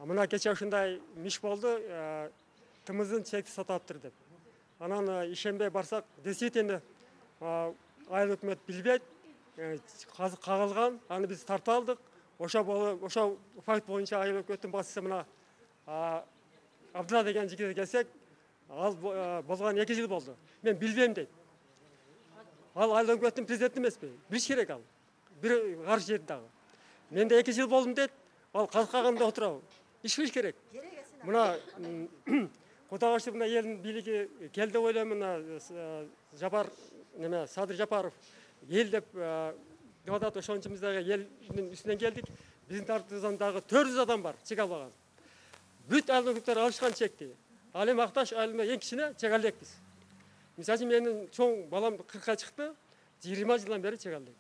Мына кече ушундай миш болду, тымыздын чекти сатаптыр деп. Анан ишенбей барсак, действительно айыл өкмөт билбейт, кагылган, аны биз тартып алдык. Ошо факт боюнча айыл өкмөттүн башчысы мына Абдулла деген жигитке келсек, ал болгон 2 жыл болду. Мен билбейм дейт. Ал айыл өкмөттүн президенти эмеспи? Билиш керек ал. Бир каршы жерде дагы. Мен де 2 жыл болдум дейт. Ал калкаганда отурабы? Иш кылыш керек. Мына Кудайга шүкүр, мына элдин бийлиги келди деп ойлойм. Мына Жапар неме Садыр Жапаров ел деп депутат ошончумуздагы элдин үстүнөн келдик. Биздин тартыбыздан дагы 400 адам бар чек албаган. Бүт айыл өкмөттөр алышкан чекти. Ал эми Акташ айылына эң кичине чек албайбыз. Мисалы үчүн менин чоң балам 40ка чыкты, 20 жылдан бери чек албайт.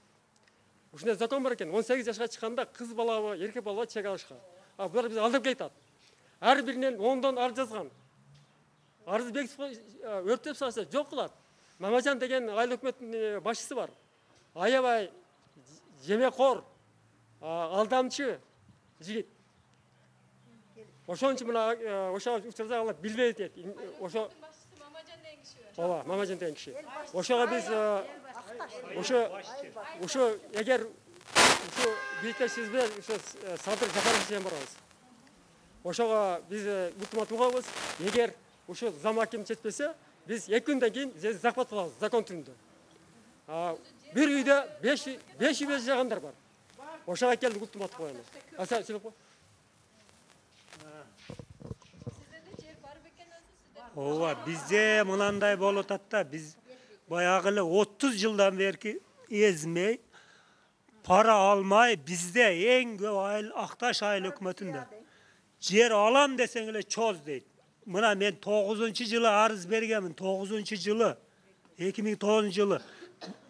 Ушундай закон бар экен. 18 жашка чыкканда кыз балабы, эркек балабы чек алышка. А булар биз алдырып кетат. Ар биринен 10дон арыз жазган. Арыз бекитип өрттөп салса жок кылат. Мамажан деген айыл өкмөттүн башчысы бар. Аябай жемекор, алдамчы жигит. Ошон үчүн мына ошо учурда алар билбейт дейт. Ошо Мамажан деген киши бар. Ооба, Мамажан деген киши. Ошого биз ошо эгер ошо бийликтешибизбе ошо Садыр Жапаров деген барабыз. Ошого биз ултиматум коебуз. Эгер ошо зам аким жетпесе, биз 2 күндөн кийин захват кылабыз закон түрүндө. Бир үйдө 5 үй жагандар бар. Ошого келип ултимат коебуз. Аса чыгып кой. Ооба, бизде мынандай болуп атат да, биз баягы эле 30 жылдан бери эзмей, пара алмай, бизде эң көп айыл Акташ айыл өкмөтүндө. Жер алам десең эле чоз дейт. Мына мен 9-жылы арыз бергенмин, 9-жылы, 2009 жылы.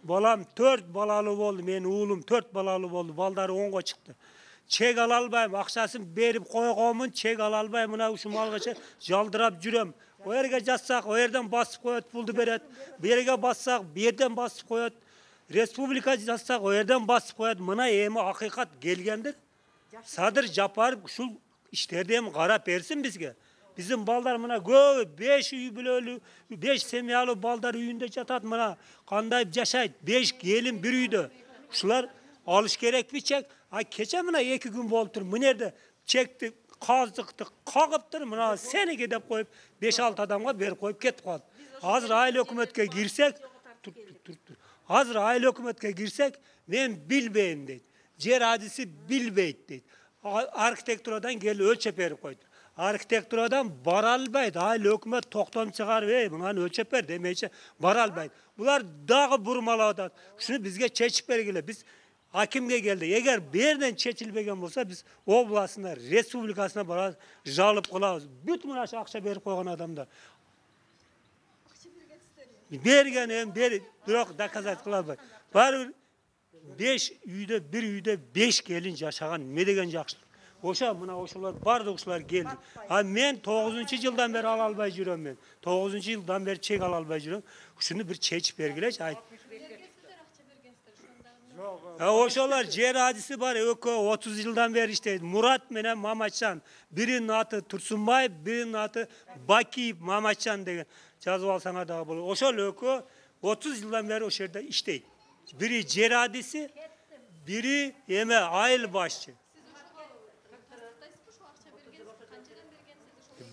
Балам 4 балалуу болду, менин уулум 4 балалуу болду, балдары 10го чыкты. Чек ала албайм, акчасын берип койгонмун, чек ала албайм, мына ушу малгача жалдырап жүрөм. O yerge жазсак, o yerden basıp koyat, puldu beret. Bir yerge bassak, bir yerden basıp koyat. Respublika жазсак, o yerden basıp koyat. Mına emi hakikat gelgendir. Sadır Japarov şul işlerde hem qarap bersin bizge. Bizim balдар mına köp 5 üy bölölü, 5 semyalı balдар üyünde jatat mına. Kanday jaşayt, 5 gelin bir üyde. Şular alış gerek bir çek. Ay keçe mına 2 gün boldur. Mınerde çekti. Kazdıktı, kağıptır mına seni gidip koyup 5-6 adamga berip koyup ketip kaldı. Hazır aile hükümetke girsek, hazır aile hükümetke girsek, ben bilbeyim deydi. Yer hadisi bilbeydi deydi. Arkitekturadan gelip ölçep berip koydu. Arkitekturadan baralbaydı. Aile hükümet toktan çıkarıp, buna ölçep ber demeyce baralbaydı. Bunlar dağı burmaladı. Şunu bizge çeçip bergile. Biz hakimge geldi. Eğer bir yerden çeçilbegen olsa biz oblasına, respublikasına bara jalıp kılabız. Bütün mınaş akça berip koygan adamlar. Bergen hem beri bırak dakazat kılabız. Var 5 üyde, bir üyde 5 gelin yaşagan ne degen jakşılık. Oşa mına oşular bardı oşular geldi. Ha men 9 yıldan beri al albay жүрөм men. 9 yıldan beri çek al albay жүрөм. Şunu bir çeçip bergileç. Oşolar yer hadisi var. 30 yıldan beri işte Murat menen Mamaçan. Birinin adı Tursunbay, birinin adı Bakiyev Mamaçan degen. Жазып alsana da bulu. Oşol 30 yıldan beri o şerde işteydi. Biri yer hadisi, biri eme ayıl başçı.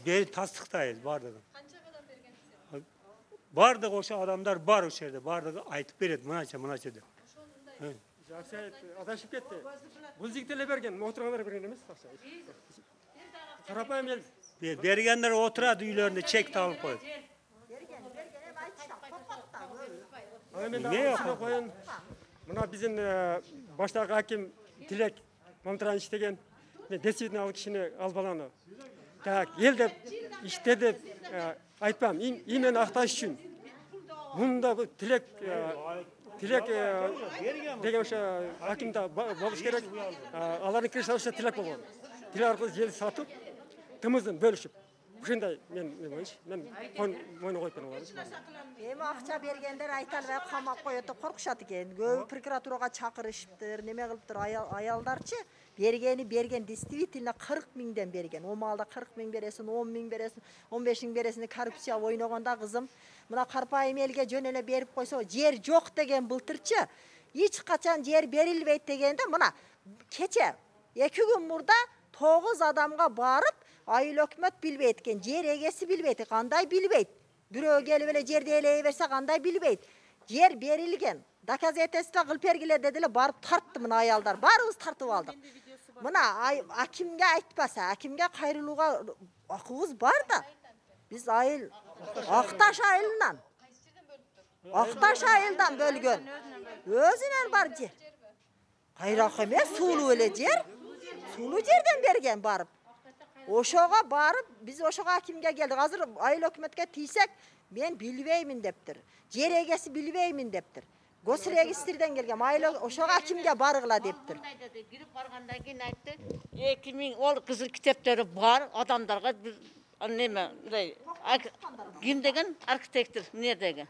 Beri tasdiktayız bardık. Bardık oşo adamlar var o şerde. Bardık aytıp beredi. Mınaça de. Adashib ketdi. Bul jigitler bergen, oturganlar bergen emas, akcha. Qarapayım el. Bergenler oturadi uylarında çek alıp koyup. Ne yapayım? Mına bizim baştagı hakim Tilek Mamtırанович деген действительно ал кишини албаланы. Так, ел деп, иште деп айтпам. Именно Акташ үчүн. Мында Tilek деген ошо hakimde болуш керек. Алардын киреше ошо Tilek болгон. Tilek аркылуу жер сатып, тымыздын бөлүшүп. ушундай мен мойно коюп берип алабыз. Эми акча бергендер айта албай камап коет деп коркушат экен. Көбү прокуратурага чакырышыптыр, неме кылыптыр, аялдарчы берген действительно 40 миңден берген. О маалда 40 миң бересин, 10 миң бересин, 15 миң бересин коррупция ойногонда кызым. Мына карпайым элге жөн эле берип койсо, жер жок деген былтырчы. Эч качан жер берилбейт дегенде мына кече 2 күн мурда 9 адамга барып, айыл өкмөт билбейт экен, жер эгеси билбейт, кандай билбейт. Бирөө келип эле жерди элей берсе кандай билбейт. Жер берилген. Доказательство кылып бергиле дедиле, барып тартты мына аялдар. Баарыбыз тартып алдык. Мына акимге айтпаса, акимге кайрылууга акыбыз бар да. Биз айыл Акташ айылынан. Акташ айылдан бөлгөн. Өзүнөн бар жер. Кайрак эмес, суулуу эле жер. Суулуу жерден берген барып. Ошого барып, биз ошого акимге келдик. Азыр айыл өкмөткө тийсек, мен билбеймин дептир. Жер эгеси билбеймин дептир. Госрегистрден келген айыл ошого акимге баргыла дептир. Кирип баргандан кийин айтты, 2000 ол кызыл китептери бар адамдарга неме, мындай ким деген архитектор эмнедеги?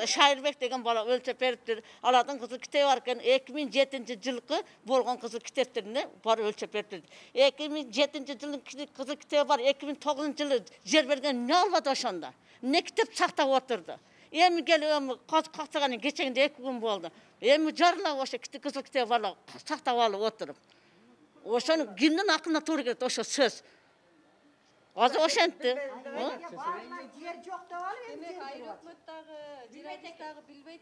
Шайырбек деген бала өлчөп бериптир. Алардын кызыл китеби бар экен. 2007-жылкы болгон кызыл китептерине бар өлчөп бериптир. 2007-жылдын кызыл китеби бар. 2009-жылы жер берген эмне болбоду ошондо? Эмне китеп сактап отурду? Эми келип кактаган кечеңде 2 күн болду. Эми жарылап ошо кызыл китеби бала сактап алып отуруп. Ошону кимдин акылына туура келет ошо сөз. Азыр ошентти. Жер жок деп алып эми айыл өкмөттөгү, жергиликтеги билбейт,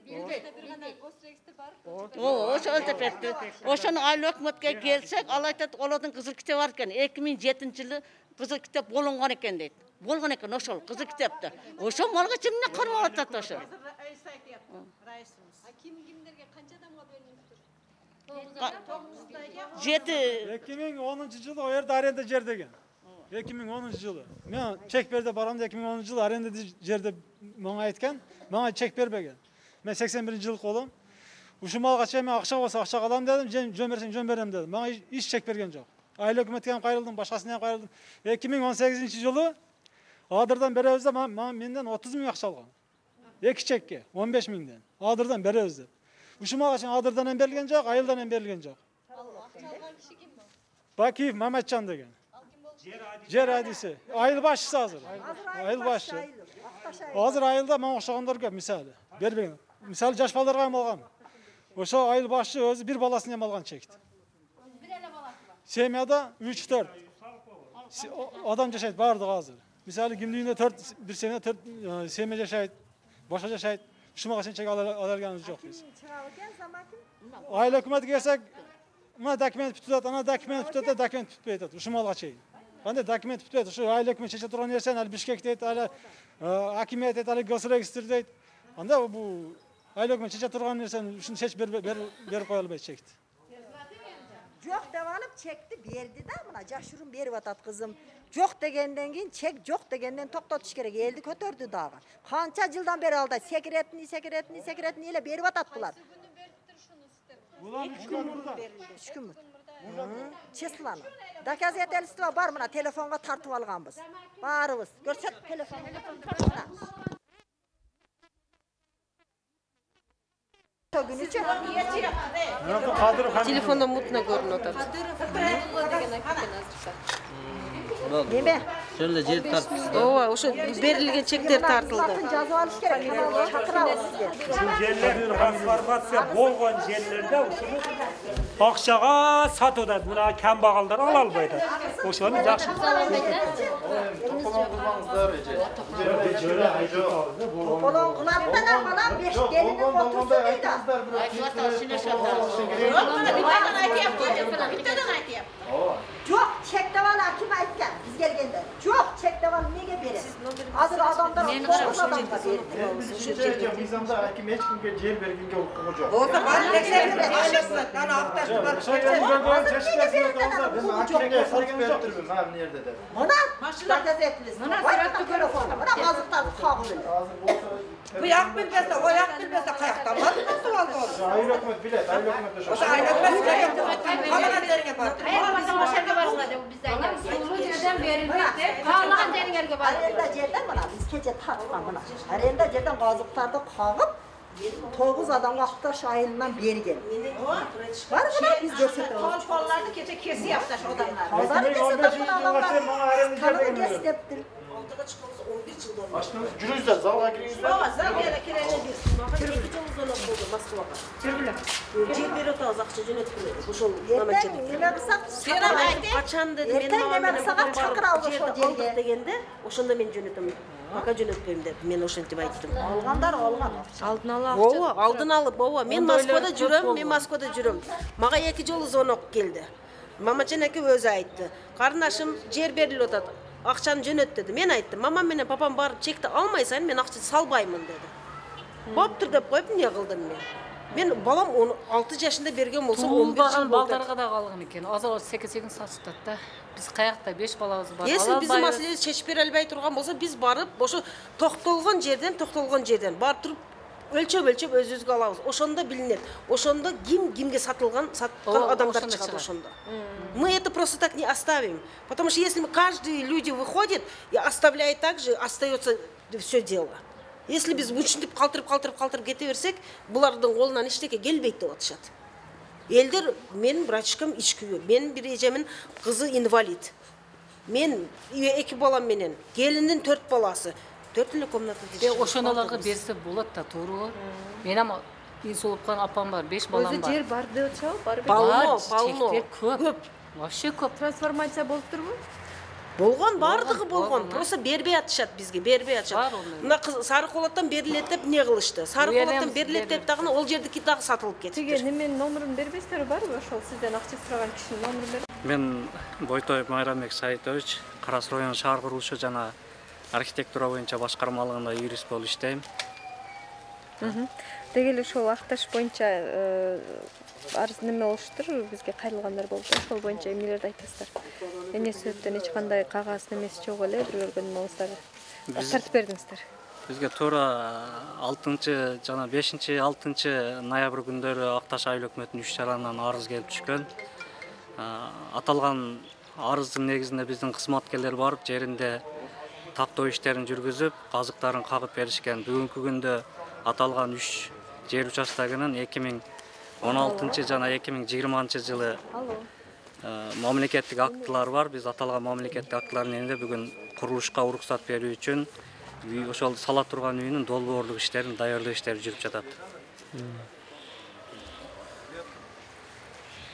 бир гана госрегистр бар. Ошо өлчөп берди. Ошону айыл өкмөткө келсек, ал айтат, олордун кызыл китеби бар экен. 2007-жылы кызыл китеп болгон экен дейт. Болгон экен ошол кызыл китепти. Ошо малга чимне кармап атат ошо. Кимдерге канча адамга бөлүнүптүр? 2010-жылы о жерде аренда жер деген. 2010-жылы. Мен чек берди барамда 2010-жылы аренда жерде мага айткан, мага чек бербеген. Мен 81-жылык болом. Ушул малга чейин мен акча болсо акча алам дедим, жөн берсең жөн берем дедим. Мага эч чек берген жок. Айыл өкмөткө ham кайрылдым, башкасына ham кайрылдым. 2018-жылы Адырдан беребиз да менден 30 миң акча алган. 2 чекке 15 миңден. Адырдан беребиз деп. Ушул малга чейин Адырдан ham берилген жок, айылдан ham берилген жок. Акча алган киши ким? Бакиев Маматжан деген. Жер адиси. Айыл башчысы азыр. Айыл башчы. Азыр айылда мага окшогондор көп, мисалы. Бербеген. Мисалы жаш балдарга ham алган. Ошо айыл башчы өзү бир баласын ham алган чекти. Бир эле баласы бар. Семьяда 3-4 адам жашайт бардыгы азыр. Мисалы кимдин үйүндө 1 сene 4 семья жашайт, башка жашайт. Ушуга чейин чек алганыбыз жок биз. Айыл өкмөтү келсек, мына документ бүтүп, ана документ бүтүп, документ бүтпөй атат. Ушул малга чейин. Кандай документ бүтпөйт? Ушу айыл өкмөт чече турган нерсени ал Бишкек дейт, ал акимият дейт, ал госрегистр дейт. Анда бул айыл өкмөт чече турган нерсени ушуну чечип берип кое албайт чекти. Жок деп алып чекти берди да, мына жашырым берип атат кызым. Жок дегенден кийин чек жок дегенден токтотуш керек. Элди көтөрдү дагы. Канча жылдан бери алда секретни эле берип атат булар. Булар 3 күн мурда. 3 күн мурда. Числаны. Доказательство бар, мына телефонго тартып алганбыз. Баарыбыз. Көрсөт телефон. Телефонда мутно көрүнүп атат. Неме? Şöyle cer tartıştık. Ооба, ошо берилген чектер тартылды. Жазып алыш керек. Чакырабыз сизге. Ушул жерлер трансформация болгон жерлерде ушуну акчага сатып атат. Мына камбагалдар ала албайт. Ошону жакшы. Тополон кылаттан балам 5 келинип отурду дейт. Жок, чек деп ала ким айткан? Биз келгенде. Жок, чек деп ала эмнеге берет? Hazır adamlar 9 adamga berdi. Bizce mizanda hakim hiç kimge yer berginge hukuku yok. Olsa ben tekrar ayrılsın. Lan aktaş var. Ben hakimge satıp vertirmem ha nerede de. Buna gazetlis. Buna sıratlı telefonu. Buna kazıklardı kabul edin. Bu yak bilmese, o yak bilmese kayaktan var mı? Nasıl oldu o? Aile hükümet bilet, aile hükümet de şu. O da aile hükümet yok. Kalan derine baktı. Bizim başarıya varız da bizden gelsin. Sulu yerden verilmekte, pahalıhan deringerge var. Arenda cerden bana biz gece tartma buna. Arenda cerden kazıklardı kağıp 9 adam aktaş ayından beri geldi. Var mı lan biz gösterdik. Kollarını gece kesi yaptaş odamlar. Kazanı kesin buna adamlar. Kanını kesleptir. Açtınız, cürüzler, zalga girinizler. Baba Zaviye'de kirece girsin. Bakın iki çoluzdan oldu Moskva'da. Cebiri tazakçı cünet kılıyor. Bu şol. Erten yemek sak. Kaçan dedim. Erten yemek sak çakır aldı şu Aldık derge. degende, oşunda men cünetim. Baka cünetpeyim dedi. Men oşuntim ayttım. Alganlar algan. Aldın Allah Bova, aldın alıp bova. Men Moskvada жүрөм, men Moskvada жүрөм. Maga 2 жолу звонок келди. Mama çeneki özü aytты. Karnaşım jer berilip atat. Akçаны jönöt dedi. Men ayttım. Mamam menen papam barıp çekti almaysan men akça salbayмын dedi. Boptur dep koyup ne kıldım men. Men balam 16 yaşında bergen bolsam 11 Tuğuldagan жыл baldarga da kalgın eken. Azal sekin satıştat da. Biz kayakta 5 balabız var. Если bizim masalemiz çeşip bere alбай turgan bolsa biz barıp oşo toktolgon жерден barıp turup ölçöp özüzgө alabız. Ошондо билинет. Ошондо кимге саткан адамдар чыгат ошондо. Мы это просто так не оставим. Потому что если каждый люди выходит и оставляет так же, остается все дело. Если biz ушинтип калтырып кете берсек, булардын колунан эчтеке келбейт деп атышат. Элдер менин братишкам ичкүбө, менин бир эжемин кызы инвалид. Мен 2 балам менен, келиндин 4 баласы. 4 эле комната Ve oşonalarga berse bolat da to'g'ri. Men ham insolib qolgan apam var, 5 balam Өзі var. жер бар деп отчабы, барып. Полно. Köp. Вообще köp. Трансформация болып турбу? Болгон бардыгы болгон. Просто бербей атышат бизге, бербей атышат. Бар ондай. Мына сары колоттон берилет деп не кылышты? Сары колоттон берилет деп дагы ол жердики дагы сатылып Тиги кетти. неменин номерин бербейсиздерби, барбы? Ошол сизден акча сураган кишинин номерин бер. Мен Бойтоев Майрамбек Саитович, Карас район шаар курулушу жана архитектура боюнча башкармалыгында юрист болуп иштейм. Деги эле ошол акташ боюнча арыз неме болуштур, бизге кайрылгандар болду. Ошол боюнча эмнелерди айтасыздар? Эмне себептен эч кандай кагаз немеси жок эле, бир көргөн болсоңуздар тартып бердиңиздер. Бизге туура 6 жана 5-6 ноябрь күндөрү Акташ айыл өкмөтүнүн 3 чаранынан арыз келип түшкөн. Аталган арыздын негизинде биздин кызматкерлер барып жеринде тактоо иштерин жүргүзүп, казыктарын кагып беришкен. Бүгүнкү күндө аталган 3 жер участогунун 2016 жана 2020 жылы мамлекеттик актылар бар. Биз аталган мамлекеттик актылардын негизинде бүгүн курулушка уруксат берүү үчүн ошол сала турган үйүнүн долбоорлук иштерин даярдоо иштери жүрүп жатат.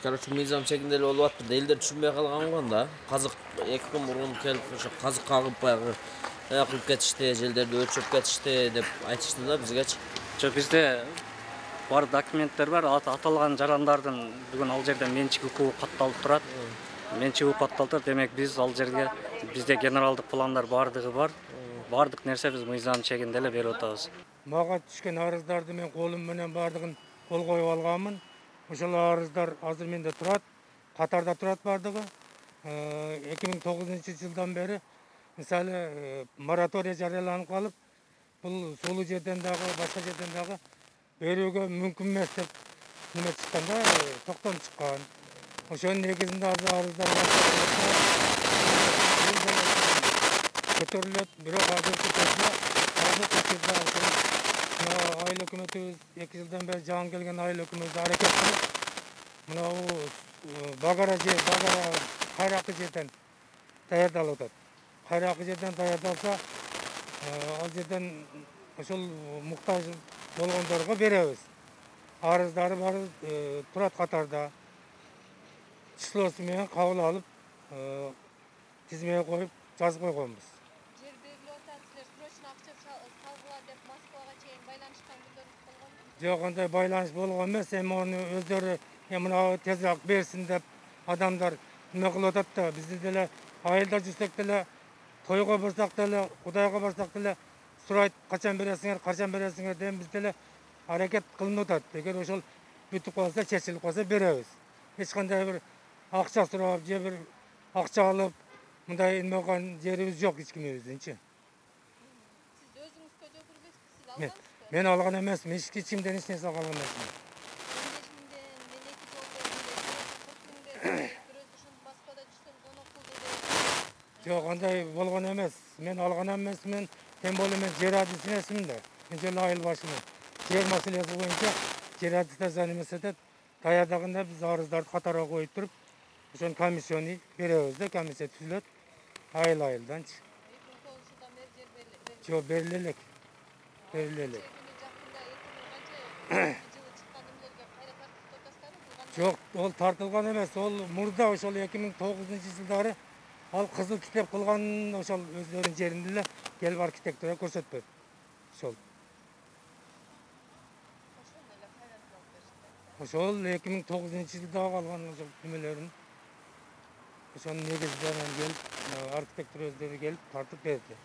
Короче, мыйзам чегинде эле болуп атты. Элдер түшүнбөй калган го да. Казык 2 күн мурун келип ошо казык кагып баягы кылып кетишти, желдерди өлчөп кетишти деп айтышты да бизгечи. Жок, бизде бар документтер бар. Аталган жарандардын бүгүн ал жерде менчик укугу катталып турат. Менчик укугу катталып турат. Демек биз ал жерге бизде генералдык пландар бардыгы бар. Бардык нерсе биз мыйзам чегинде эле берип атабыз. Мага түшкөн арыздарды мен колум менен бардыгын кол коюп алганмын. Ошол арыздар азыр менде турат, катарда турат бардыгы. 2009 жылдан бери мисалы мораторий жарыяланып калып, бул сулуу жерден дагы, башка жерден дагы берүүгө мүмкүн эмес деп неме чыкканда токтом чыккан. Ошонун негизинде арыздар көтөрүлөт, бирок азыркы айыл өкмөтүбүз 2 жылдан бери жаңы келген айыл өкмөтү аракет кылып, мына багара кайракы жерден даярдалып атат. Кайракы жерден даярдалса, ал жерден ошол муктаж болгондорго беребиз. Арыздары бар турат катарда. Числосу менен кабыл алып, тизмеге коюп жазып койгонбуз. Жоқ, ондай байланыш болгон эмес, эми ону өздөрү мына тезирээк берсин деп адамдар неме кылып атат да, бизде деле айылда жүрсек деле тойға барсақ деле, Құдайға барсақ деле сурайт қачан бересіңер деген біз деле әрекет қылынып атат. Егер ошол бүтүп калса, чечилип калса беребиз. Эч кандай бир акча сурап, же бир акча алып, мындай эме кылган жерибиз жок эч кимибиздинчи. Сиз өзүңүз көйдө көрбөйсүзбү? Сиз алгансызбы? Мен алган эмесмин, эч кимден эч нерсе алган эмесмин. 15 миңден, мен 2 жол бердим, 40 миңден, бирөөсү ушунун Москвада жүрсөм, конокул деди. Жок, андай болгон эмес. Мен алган эмесмин, тем более мен жер адисинесмин да. Мен жер айыл башымын. Жер маселеси боюнча жер адисте занемесетет. Даярдаганда биз арыздарды катарга коюп туруп, ошон комиссияны беребиз да, комиссия түзүлөт. Айыл-айылданчы. 2009 жылдан бери жер берилет. Жок, берилелек. Берилелек. Жок, ол тартылган эмес. Ол мурда ошол 2009-жылдары ал кызыл китеп кылган ошол өздөрүнүн жеринде эле келип архитектура көрсөтпөйт. Ошол. Ошол 2009-жылда калган ошол немелерин ошонун негизинен келип архитектура өздөрү келип тартып берди.